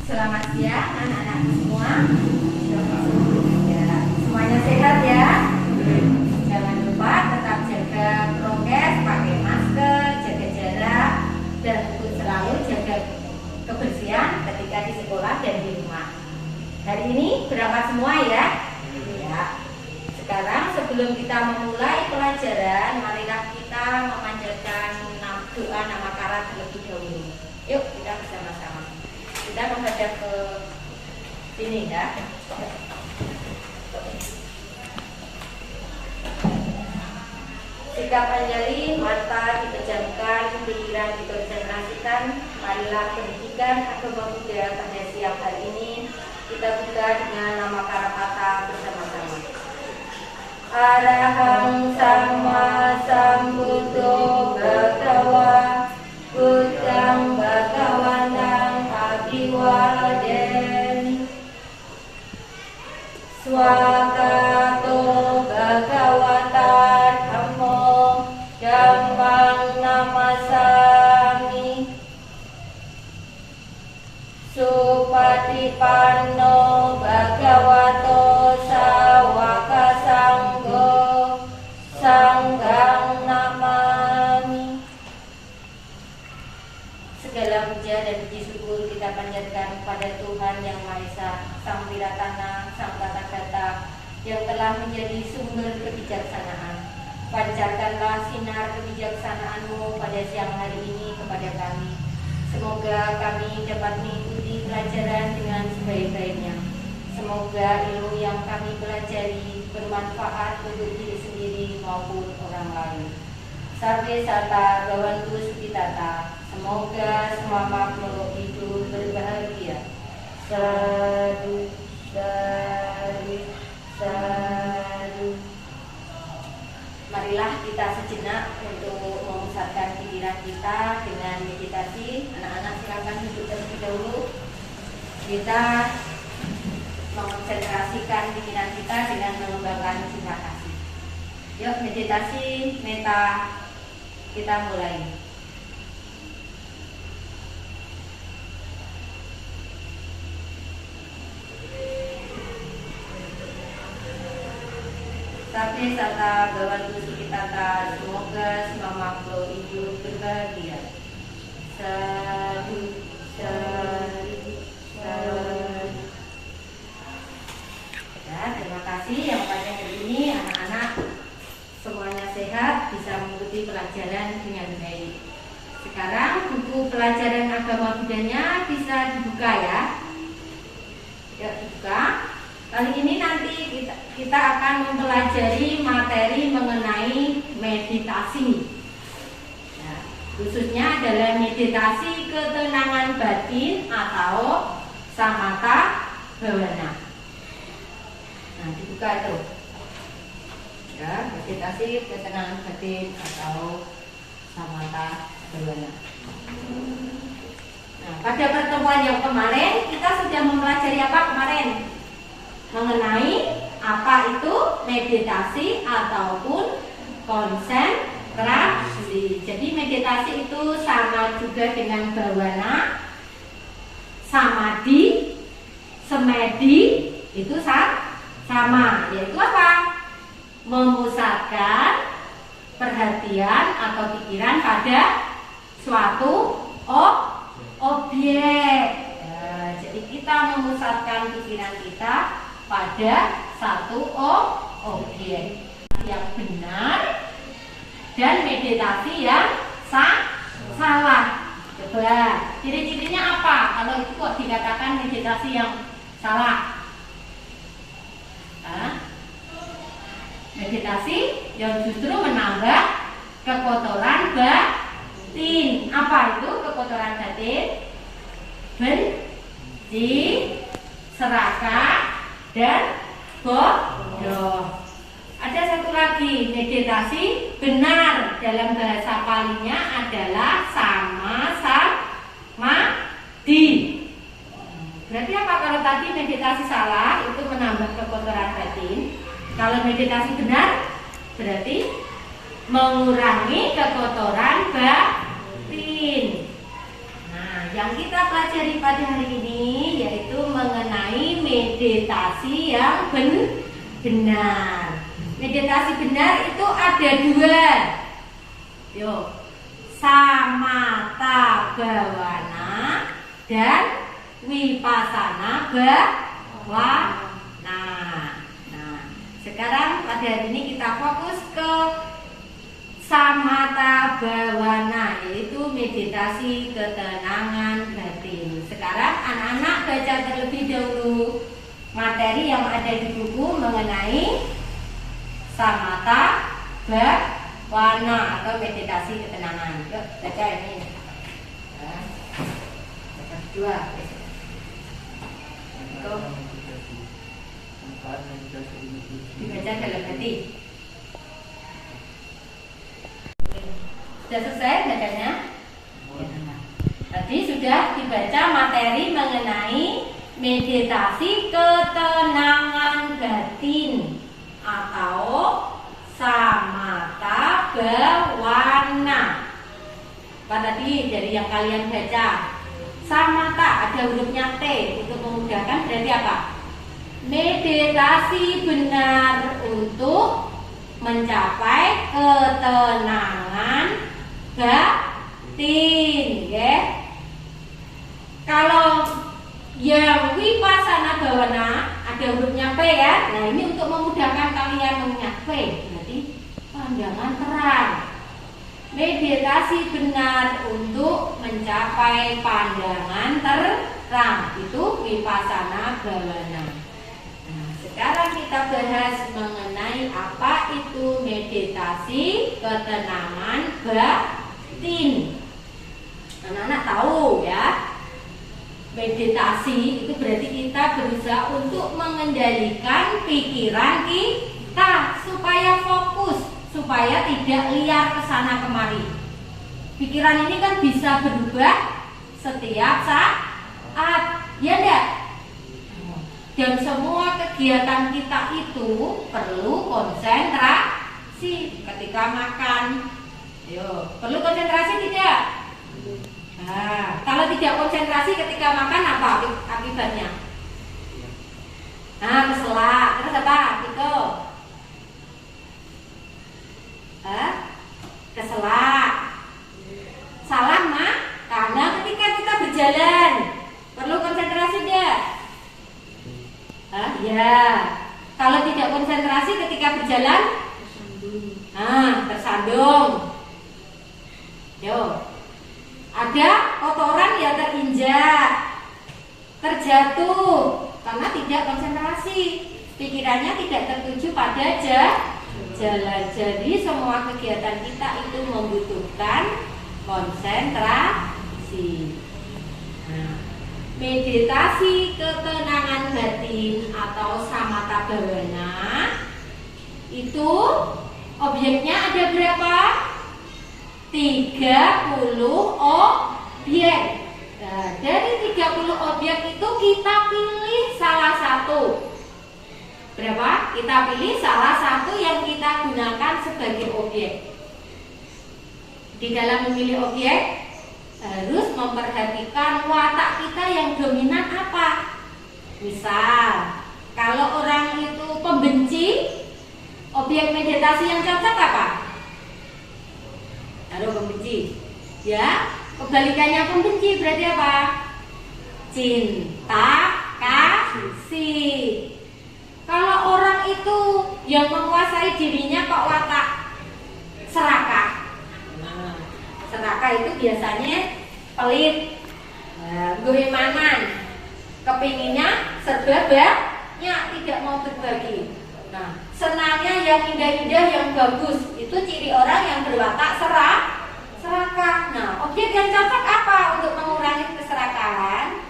Selamat siang anak-anakku semua. Ya, semuanya sehat ya. Jangan lupa tetap jaga prokes, pakai masker, jaga jarak, dan untuk selalu jaga kebersihan ketika di sekolah dan di rumah. Hari ini berangkat semua ya. Ya. Sekarang sebelum kita memulai pelajaran, marilah kita memanjatkan doa nama karat terlebih dahulu. Yuk kita bersama-sama. Kita menghadap ke sini ya. Sikap Anjali, mata dipejamkan, pikiran dikonsentrasikan. Marilah pendidikan agama Buddha pada siang hari ini kita buka dengan nama Karapata bersama-sama. Arahang Sama Sambuddho Bhagava Buddhang Bhagawanang Abhiwademi Swakato Bhagavata Dhammo Dhammang Namasami Supatipanno Bhagavato Sawaka Sanggo Sanghang Namami. Segala puja dan puji syukur kita panjatkan kepada Tuhan Yang Maha Esa, Sang Wiratana, Sang Tathagata, yang telah menjadi sumber kebijaksanaan. Pancarkanlah sinar kebijaksanaan-Mu pada siang hari ini kepada kami. Semoga kami dapat mengikuti pelajaran dengan sebaik-baiknya. Semoga ilmu yang kami pelajari bermanfaat untuk diri sendiri maupun orang lain. Sabbe sata gawantu sukitata. Semoga semua makhluk hidup berbahagia. Sadu, sadu, sadu. Marilah kita sejenak untuk memusatkan pikiran kita dengan meditasi. Anak-anak silakan duduk terlebih dahulu. Kita mengonsentrasikan pikiran kita dengan mengembangkan cinta kasih. Yuk meditasi meta kita mulai. Sabbe sata gawantu sukitata. Semoga semua makhluk hidup berbahagia. Sadu, sadu, sadu. Ya, terima kasih yang pada hari ini anak-anak semuanya sehat, bisa mengikuti pelajaran dengan baik. Sekarang buku pelajaran agama Buddhanya bisa dibuka ya. Ya, dibuka. Kali ini nanti kita akan mempelajari materi mengenai meditasi. Nah, khususnya adalah meditasi ketenangan batin atau samatha bhavana. Nah, dibuka itu. Ya, meditasi ketenangan batin atau samatha bhavana. Nah, pada pertemuan yang kemarin kita sudah mempelajari apa kemarin? Mengenai apa itu meditasi ataupun konsentrasi. Jadi meditasi itu sama juga dengan bhavana, samadhi, semedi, itu sama, yaitu apa? Memusatkan perhatian atau pikiran pada suatu objek. Nah, jadi kita memusatkan pikiran kita pada satu objek yang benar dan meditasi yang salah. Coba ciri-cirinya apa kalau itu kok dikatakan meditasi yang salah? Meditasi yang justru menambah kekotoran batin. Apa itu kekotoran batin? Benci, serakah, dan bodoh. Ada satu lagi, meditasi benar dalam bahasa Palinya adalah samadhi. Berarti apa kalau tadi meditasi salah itu menambah kekotoran batin? Kalau meditasi benar berarti mengurangi kekotoran batin. Nah, yang kita pelajari pada hari ini meditasi yang benar. Meditasi benar itu ada dua. Yuk, samatha bhawana dan vipassana bhawana. Nah, sekarang pada hari ini kita fokus ke samatha bhawana, yaitu meditasi ketenangan batin. Sekarang anak-anak baca terlebih dahulu materi yang ada di buku mengenai samatha bhawana atau meditasi ketenangan. Yuk, baca ini. Baca dua. Dibaca dalam hati. Sudah selesai bacanya? Tadi sudah dibaca materi mengenai meditasi ketenangan batin atau samatha bhawana. Apa tadi dari yang kalian baca? Samatha ada hurufnya T untuk memudahkan, berarti apa? Meditasi benar untuk mencapai ketenangan batin, ya. Kalau yang vipassana bhawana ada hurufnya P, ya. Nah, ini untuk memudahkan kalian mengingat P, berarti pandangan terang. Meditasi benar untuk mencapai pandangan terang, itu vipassana bhawana. Nah, sekarang kita bahas mengenai apa itu meditasi ketenangan batin. Anak-anak tahu, ya, meditasi itu berarti kita berusaha untuk mengendalikan pikiran kita supaya fokus, supaya tidak liar ke sana kemari. Pikiran ini kan bisa berubah setiap saat, ya enggak? Dan semua kegiatan kita itu perlu konsentrasi ketika makan. Yo, perlu konsentrasi tidak? Nah, kalau tidak konsentrasi ketika makan apa akibatnya? Nah, keselak. Terus apa? Itu. Keselak. Salah mah? Karena ketika kita berjalan perlu konsentrasi tidak? Ya. Kalau tidak konsentrasi ketika berjalan, tersandung. Yo. Ada kotoran yang terinjak, terjatuh karena tidak konsentrasi. Pikirannya tidak tertuju pada jalan. Jadi semua kegiatan kita itu membutuhkan konsentrasi. Nah, meditasi ketenangan batin atau samatha bhawana itu objeknya ada berapa? 30 objek. Nah, dari 30 objek itu kita pilih salah satu. Berapa? Kita pilih salah satu yang kita gunakan sebagai objek. Di dalam memilih objek harus memperhatikan watak kita yang dominan apa. Misal, kalau orang itu pembenci, objek meditasi yang cocok apa? Kalau pembenci, ya, kebalikannya pembenci berarti apa? Cinta kasih. Kalau orang itu yang menguasai dirinya kok watak serakah. Serakah itu biasanya pelit, goemanan, kepinginnya serba banyak, tidak mau berbagi. Nah, senangnya yang indah-indah, yang bagus, itu ciri orang yang berwatak serakah. Nah, objek yang cocok apa untuk mengurangi keserakahan?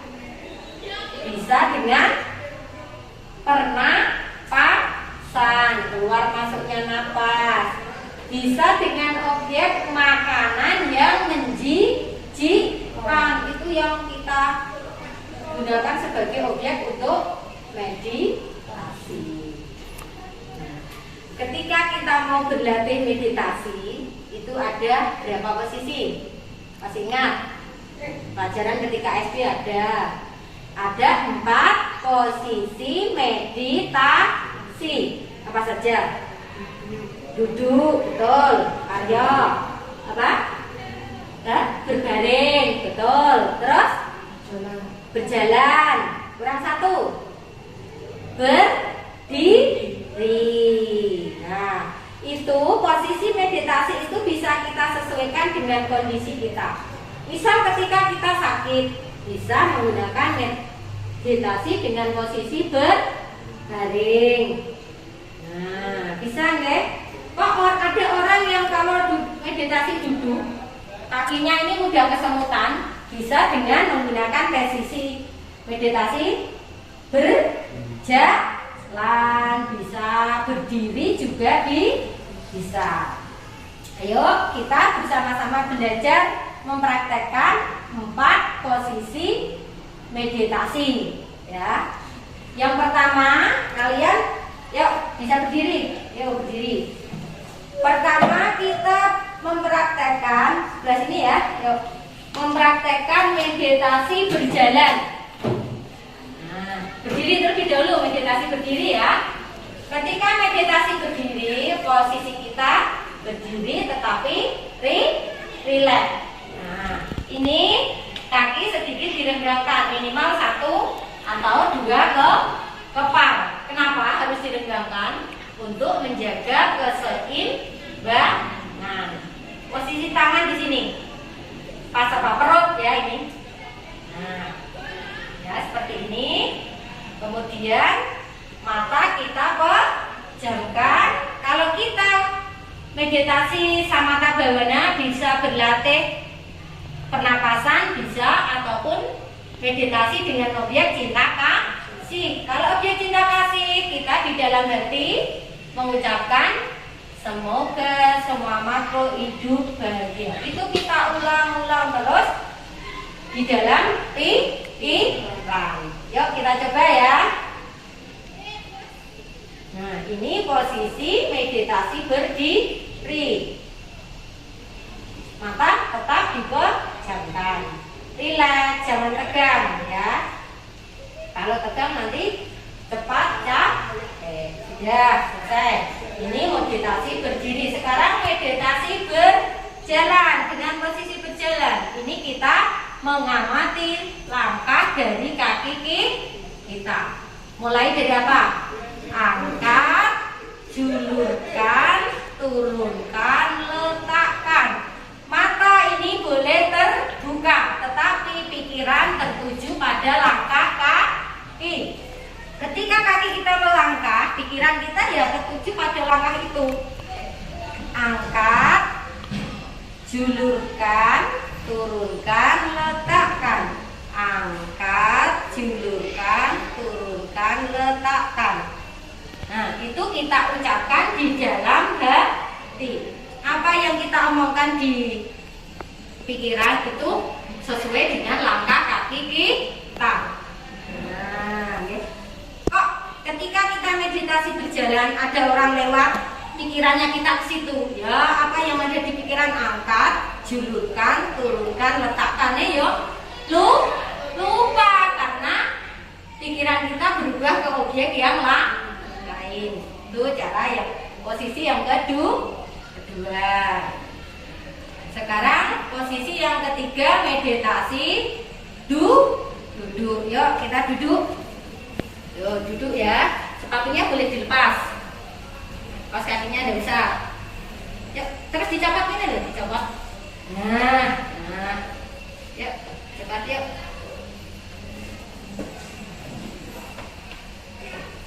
Bisa dengan pernapasan, keluar masuknya napas. Bisa dengan objek makanan yang menjijikan, itu yang kita gunakan sebagai objek untuk meditasi. Ketika kita mau berlatih meditasi, itu ada berapa posisi? Masih ingat? Pelajaran ketika SD ada 4 posisi meditasi. Apa saja? Duduk, betul. Ayo. Apa? Berbaring, betul. Terus? Berjalan. Kurang satu. Berdiri. Nah, itu posisi meditasi itu bisa kita sesuaikan dengan kondisi kita. Misal ketika kita sakit, bisa menggunakan meditasi dengan posisi berbaring. Nah, bisa nggak? Kok ada orang yang kalau meditasi duduk, kakinya ini mudah kesemutan, bisa dengan menggunakan posisi meditasi berjalan, bisa berdiri juga bisa. Ayo kita bersama-sama belajar mempraktekkan 4 posisi meditasi ya. Yang pertama, kalian yuk bisa berdiri. Yuk berdiri. Pertama kita mempraktekkan sebelah sini ya. Yuk. Mempraktekkan meditasi berjalan. Nah, berdiri terlebih dahulu, meditasi berdiri ya. Ketika meditasi berdiri, posisi kita berdiri tetapi rileks. Nah, ini kaki sedikit direnggangkan, minimal 1 atau 2 ke kepal. Kenapa harus direnggangkan? Untuk menjaga keseimbangan. Posisi tangan di sini. Pas apa perut ya ini. Nah, ya seperti ini. Kemudian mata kita pejamkan. Kalau kita meditasi samatha bhavana bisa berlatih pernapasan bisa, ataupun meditasi dengan objek cinta kasih. Kalau objek cinta kasih kita di dalam hati mengucapkan semoga semua makhluk hidup bahagia. Itu kita ulang-ulang terus di dalam pikiran. Yuk kita coba ya. Nah, ini posisi meditasi berdiri. Mata tetap dipejamkan. Rileks, jangan tegang ya. Kalau tegang nanti cepat capek. Sudah selesai. Ini meditasi berdiri. Sekarang meditasi berjalan. Dengan posisi berjalan, ini kita mengamati langkah dari kaki kita. Mulai dari apa? Angkat, julurkan, turunkan, letakkan. Mata ini boleh terbuka, tetapi pikiran tertuju pada langkah kaki. Ketika kaki kita melangkah, pikiran kita ya tertuju pada langkah itu. Angkat, julurkan, turunkan, letakkan. Angkat, julurkan, turunkan, letakkan. Nah, itu kita ucapkan di dalam hati. Apa yang kita omongkan di pikiran itu sesuai dengan langkah kaki kita. Nah, kok ketika kita meditasi berjalan ada orang lewat, pikirannya kita ke situ. Ya, apa yang ada di pikiran angkat, julurkan, turunkan, letakkan. Yuk, lupa karena pikiran kita berubah ke objek yang lain. Itu cara yang posisi yang kedua. Sekarang posisi yang ketiga meditasi duduk. Yuk kita duduk. Yuk duduk ya. Sepatunya boleh dilepas. Pas kakinya ada bisa. Yuk terus dicopot ini loh, dicopot. Nah. Yuk cepat yuk.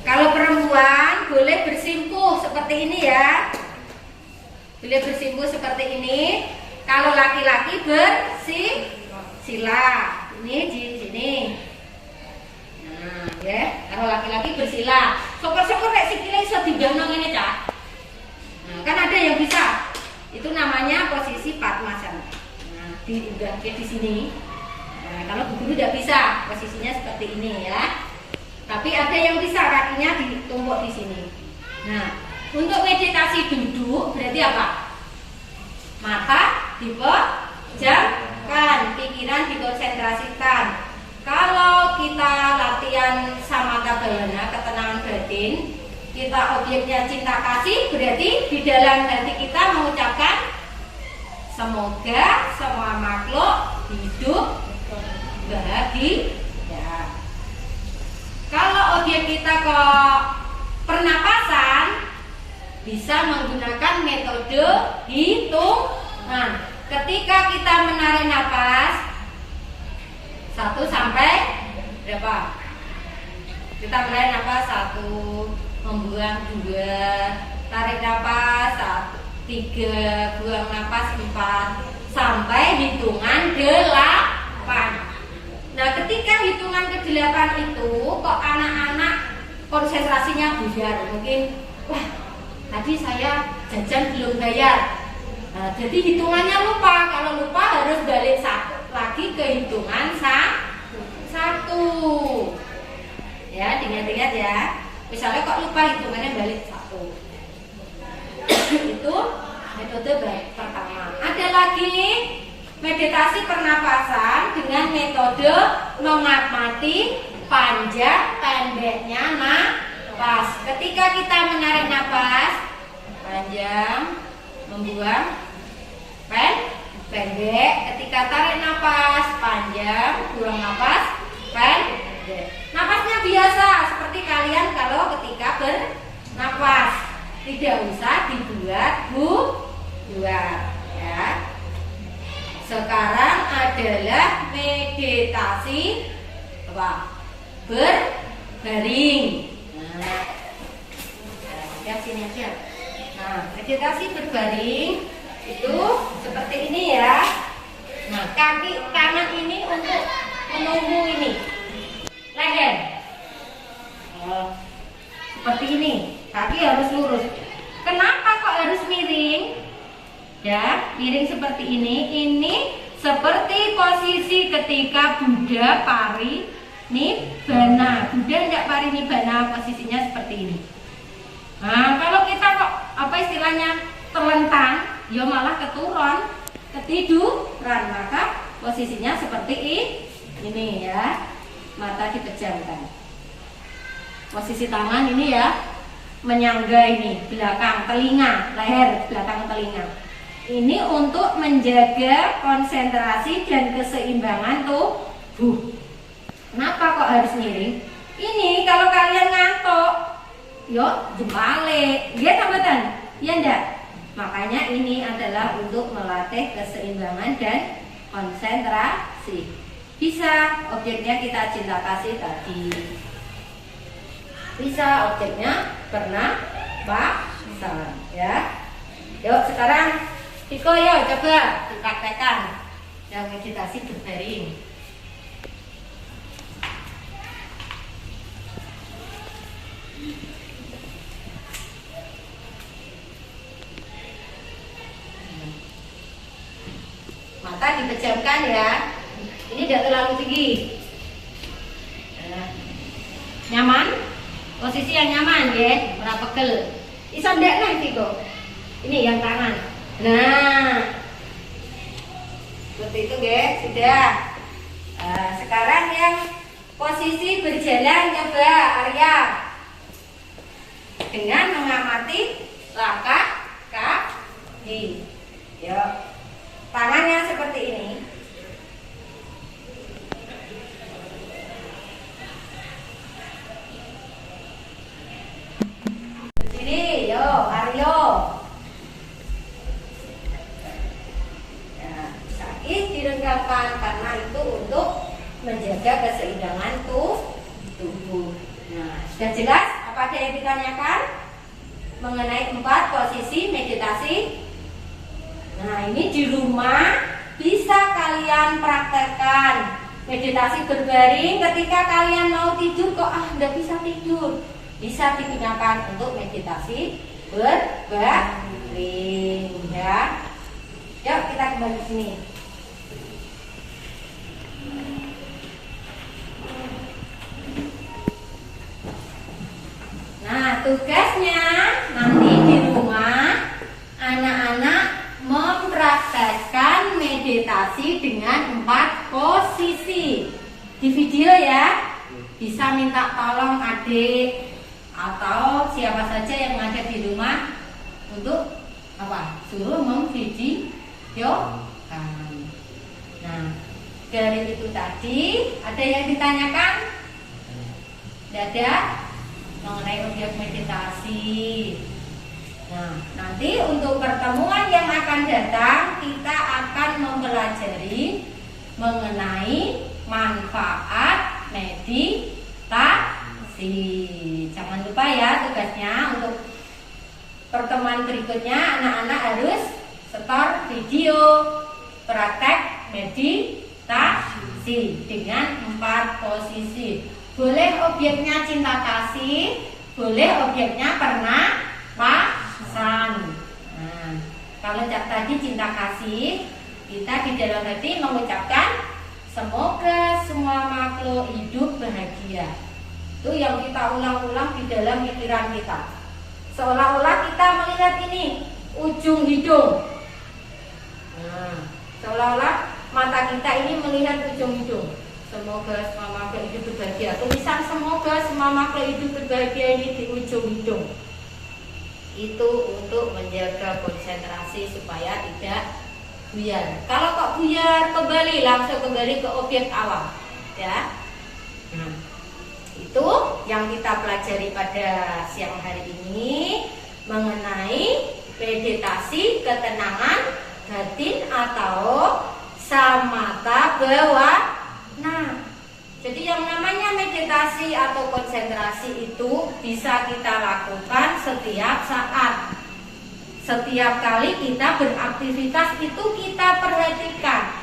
Kalau perempuan boleh bersimpuh seperti ini ya. Boleh bersimpuh seperti ini. Kalau laki-laki bersila. Ini di sini. Nah, ya. Kalau laki-laki bersila. Syukur-syukur nek sikile iso digendong ini, Cak. Nah, kan ada yang bisa. Itu namanya posisi Padmasana. Nah, di sini. Nah, kalau guru tidak bisa, posisinya seperti ini ya. Tapi ada yang bisa kakinya ditumpuk di sini. Nah, untuk meditasi duduk berarti apa? Mata dipejamkan, pikiran dikonsentrasikan. Kalau kita latihan sama kita objeknya cinta kasih, berarti di dalam hati kita mengucapkan semoga semua makhluk hidup bahagia. Kalau objek kita ke pernapasan, bisa menggunakan metode hitungan. Ketika kita menarik napas 1 sampai berapa? Kita menarik napas 1, membuang 2, tarik napas 3, buang napas 4, sampai hitungan 8. Nah, ketika hitungan ke-8 itu kok anak-anak konsentrasinya buyar. Mungkin, wah, tadi saya jajan belum bayar. Nah, jadi hitungannya lupa. Kalau lupa harus balik lagi ke hitungan 1. Ya, diingat-ingat ya. Misalnya kok lupa hitungannya balik 1. Itu metode pertama. Ada lagi meditasi pernapasan dengan metode mengamati panjang pendeknya napas. Ketika kita menarik napas panjang, membuang pendek. Ketika tarik napas panjang, buang napas pendek. Napasnya biasa seperti kalian kalau ketika bernapas, tidak usah dibuat ya. Sekarang adalah meditasi berbaring. Nah, sini aja. Nah, meditasi berbaring itu seperti ini ya. Nah, kaki kanan ini untuk menunggu ini leher. Seperti ini, kaki harus lurus. Kenapa kok harus miring? Ya, miring seperti ini. Ini seperti posisi ketika Buddha parinibbana. Buddha tidak parinibbana, posisinya seperti ini. Nah, kalau kita kok istilahnya terlentang, ya malah ketiduran, maka posisinya seperti ini ya. Mata dipejamkan. Posisi tangan ini ya, menyangga ini belakang telinga, leher belakang telinga. Ini untuk menjaga konsentrasi dan keseimbangan tubuh. Kenapa kok harus miring? Ini kalau kalian ngantuk, yo jempale, dia tambatan, ya enggak? Makanya ini adalah untuk melatih keseimbangan dan konsentrasi. Bisa objeknya kita cinta kasih tadi. Bisa objeknya pernapasan, ya. Yuk sekarang Iko yuk coba dipraktekkan yang meditasi berbaring. Mata dipejamkan ya. Ini tidak terlalu tinggi. Nyaman? Posisi yang nyaman ya, ora pegel. Iso ndak nah Iko. Ini yang tangan. Nah, seperti itu guys, sudah. Nah, sekarang yang posisi berjalan coba Arya dengan mengamati langkah kaki. Yuk, tangannya seperti ini. Berdiri, yuk Aryo. Dilengkapkan karena itu untuk menjaga keseimbangan tubuh. Nah, sudah jelas? Apa ada yang ditanyakan mengenai 4 posisi meditasi? Nah, ini di rumah bisa kalian praktekkan meditasi berbaring. Ketika kalian mau tidur kok nggak bisa tidur, bisa digunakan untuk meditasi berbaring ya. Yuk kita kembali ke sini. Nah, tugasnya nanti di rumah anak-anak mempraktekkan meditasi dengan 4 posisi. Di video ya, bisa minta tolong adik atau siapa saja yang ada di rumah untuk apa? Suruh memvideokan. Nah, dari itu tadi ada yang ditanyakan? Tidak ada mengenai objek meditasi. Nah, nanti untuk pertemuan yang akan datang kita akan mempelajari mengenai manfaat meditasi. Jangan lupa ya tugasnya untuk pertemuan berikutnya anak-anak harus setor video praktek meditasi dengan 4 posisi. Boleh objeknya cinta kasih, boleh objeknya pernapasan. Nah, kalau tadi cinta kasih, kita di dalam hati mengucapkan semoga semua makhluk hidup bahagia. Itu yang kita ulang-ulang di dalam pikiran kita. Seolah-olah kita melihat ini ujung hidung. Nah, seolah-olah mata kita ini melihat ujung hidung. Semoga semua makhluk hidup berbahagia. Tulisan semoga semua makhluk hidup berbahagia ini di ujung hidung. Itu untuk menjaga konsentrasi supaya tidak buyar. Kalau kok buyar, langsung kembali ke objek awal, ya. Nah, itu yang kita pelajari pada siang hari ini mengenai meditasi ketenangan batin atau samatha bhavana. Nah, jadi yang namanya meditasi atau konsentrasi itu bisa kita lakukan setiap saat. Setiap kali kita beraktivitas itu kita perhatikan,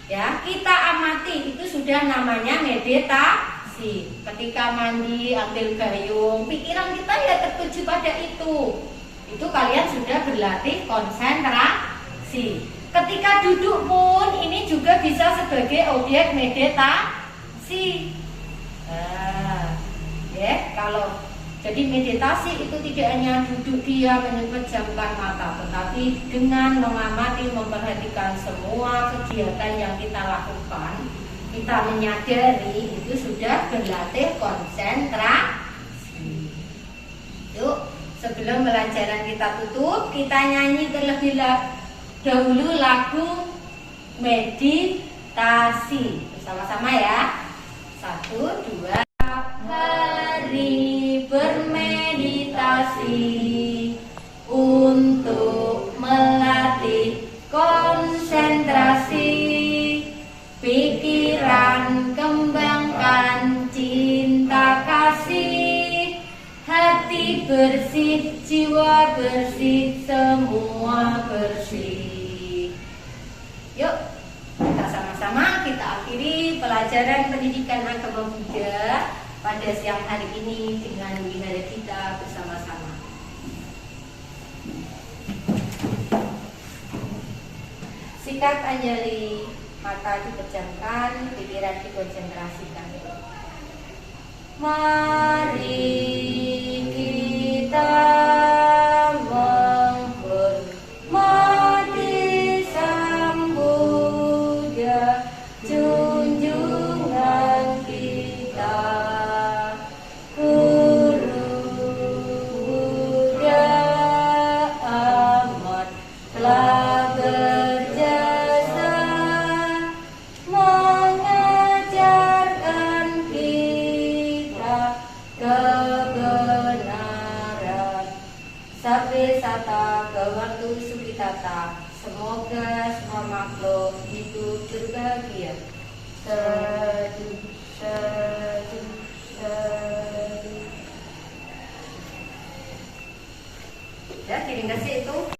ya, kita amati, itu sudah namanya meditasi. Ketika mandi ambil gayung, pikiran kita ya tertuju pada itu. Itu kalian sudah berlatih konsentrasi. Ketika duduk pun ini juga bisa sebagai objek meditasi. Kalau jadi meditasi itu tidak hanya duduk diam memejamkan mata, tetapi dengan mengamati, memperhatikan semua kegiatan yang kita lakukan, kita menyadari itu sudah berlatih konsentrasi. Yuk, sebelum pelajaran kita tutup, kita nyanyi terlebih dahulu lagu meditasi bersama-sama ya. 1, 2. Hari bermeditasi untuk melatih konsentrasi, pikiran kembangkan cinta kasih, hati bersih, jiwa bersih, semua bersih. Yuk, kita sama-sama kita akhiri pelajaran pendidikan agama Buddha pada siang hari ini dengan wihara kita bersama-sama. Sikat anjali, mata dipejamkan, pikiran dikonsentrasikan. Mari kita menghormati Sang Buddha, junjungan kita, Guru Buddha amat telah berjasa mengajarkan kita kebenaran. Sabbe sata gawantu sukitata. Semoga semua makhluk hidup berbahagia. Sadu, sadu, sadu. Ya, kirim kasih itu.